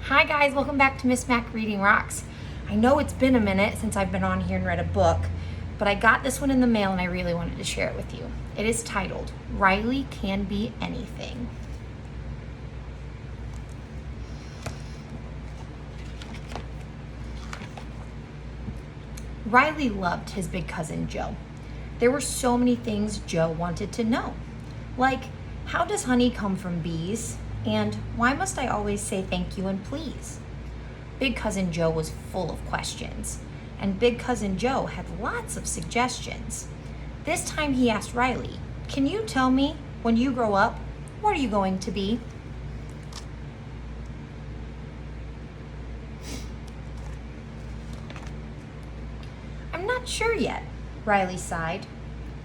Hi guys, welcome back to Miss Mac Reading Rocks. I know it's been a minute since I've been on here and read a book, but I got this one in the mail and I really wanted to share it with you. It is titled, Riley Can Be Anything. Riley loved his big cousin Joe. There were so many things Joe wanted to know, like how does honey come from bees? And why must I always say thank you and please? Big cousin Joe was full of questions, and big cousin Joe had lots of suggestions. This time he asked Riley, "Can you tell me, when you grow up, what are you going to be?" "I'm not sure yet," Riley sighed.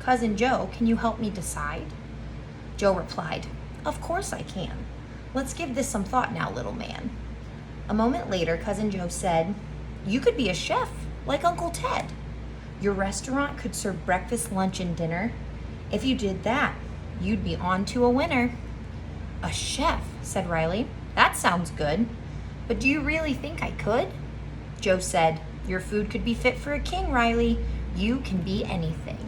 "Cousin Joe, can you help me decide?" Joe replied, "Of course I can. Let's give this some thought now, little man." A moment later, Cousin Joe said, "You could be a chef, like Uncle Ted. Your restaurant could serve breakfast, lunch, and dinner. If you did that, you'd be on to a winner." "A chef," said Riley. "That sounds good. But do you really think I could?" Joe said, "Your food could be fit for a king, Riley. You can be anything."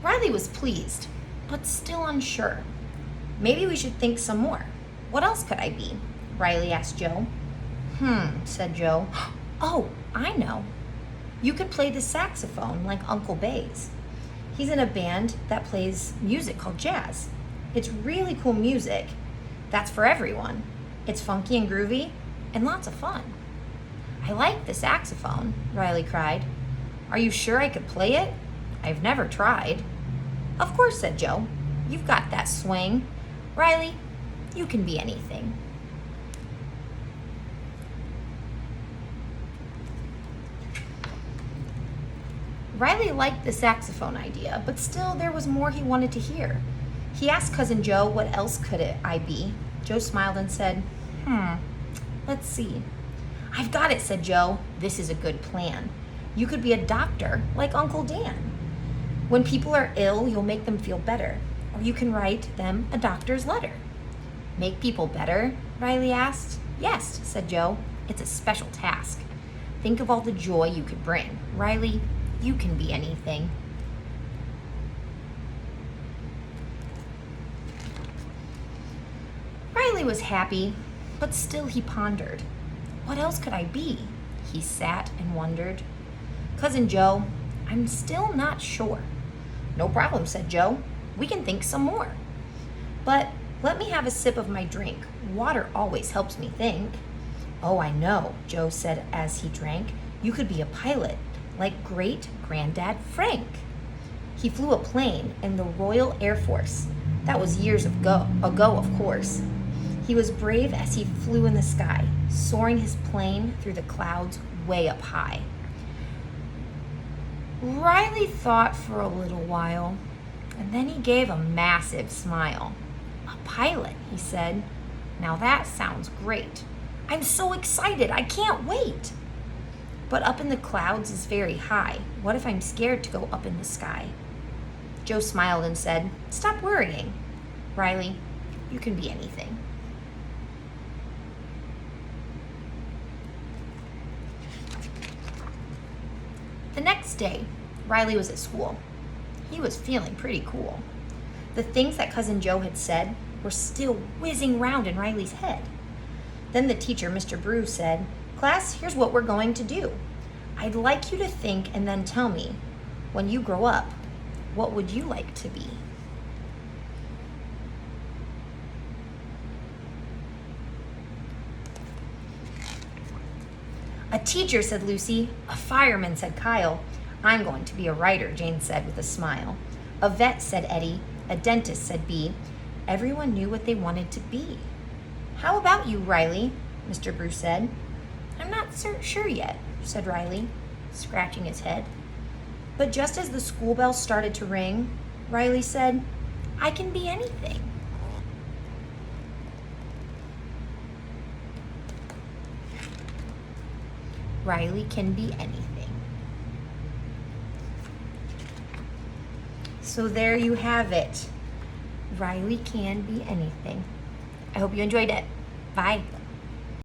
Riley was pleased, but still unsure. "Maybe we should think some more. What else could I be?" Riley asked Joe. Said Joe. "Oh, I know. You could play the saxophone like Uncle Bay's. He's in a band that plays music called jazz. It's really cool music. That's for everyone. It's funky and groovy and lots of fun." "I like the saxophone," Riley cried. "Are you sure I could play it? I've never tried." "Of course," said Joe. "You've got that swing. Riley, you can be anything." Riley liked the saxophone idea, but still there was more he wanted to hear. He asked Cousin Joe, "What else could I be?" Joe smiled and said, "Let's see." "I've got it," said Joe. "This is a good plan. You could be a doctor like Uncle Dan. When people are ill, you'll make them feel better, or you can write them a doctor's letter." "Make people better?" Riley asked. "Yes," said Joe. "It's a special task. Think of all the joy you could bring. Riley, you can be anything." Riley was happy, but still he pondered. "What else could I be?" He sat and wondered. "Cousin Joe, I'm still not sure." "No problem," said Joe. "We can think some more. But let me have a sip of my drink. Water always helps me think." "Oh, I know," Joe said as he drank. "You could be a pilot, like great-granddad Frank. He flew a plane in the Royal Air Force. That was years ago, of course. He was brave as he flew in the sky, soaring his plane through the clouds way up high." Riley thought for a little while, and then he gave a massive smile. "A pilot," he said. "Now that sounds great. I'm so excited, I can't wait. But up in the clouds is very high. What if I'm scared to go up in the sky?" Joe smiled and said, "Stop worrying. Riley, you can be anything." The next day, Riley was at school. He was feeling pretty cool. The things that Cousin Joe had said were still whizzing round in Riley's head. Then the teacher, Mr. Brew, said, "Class, here's what we're going to do. I'd like you to think and then tell me, when you grow up, what would you like to be?" "A teacher," said Lucy. "A fireman," said Kyle. "I'm going to be a writer," Jane said with a smile. "A vet," said Eddie. "A dentist," said Bee. Everyone knew what they wanted to be. "How about you, Riley?" Mr. Bruce said. "I'm not sure yet," said Riley, scratching his head. But just as the school bell started to ring, Riley said, "I can be anything." Riley can be anything. So there you have it. Riley can be anything. I hope you enjoyed it. Bye.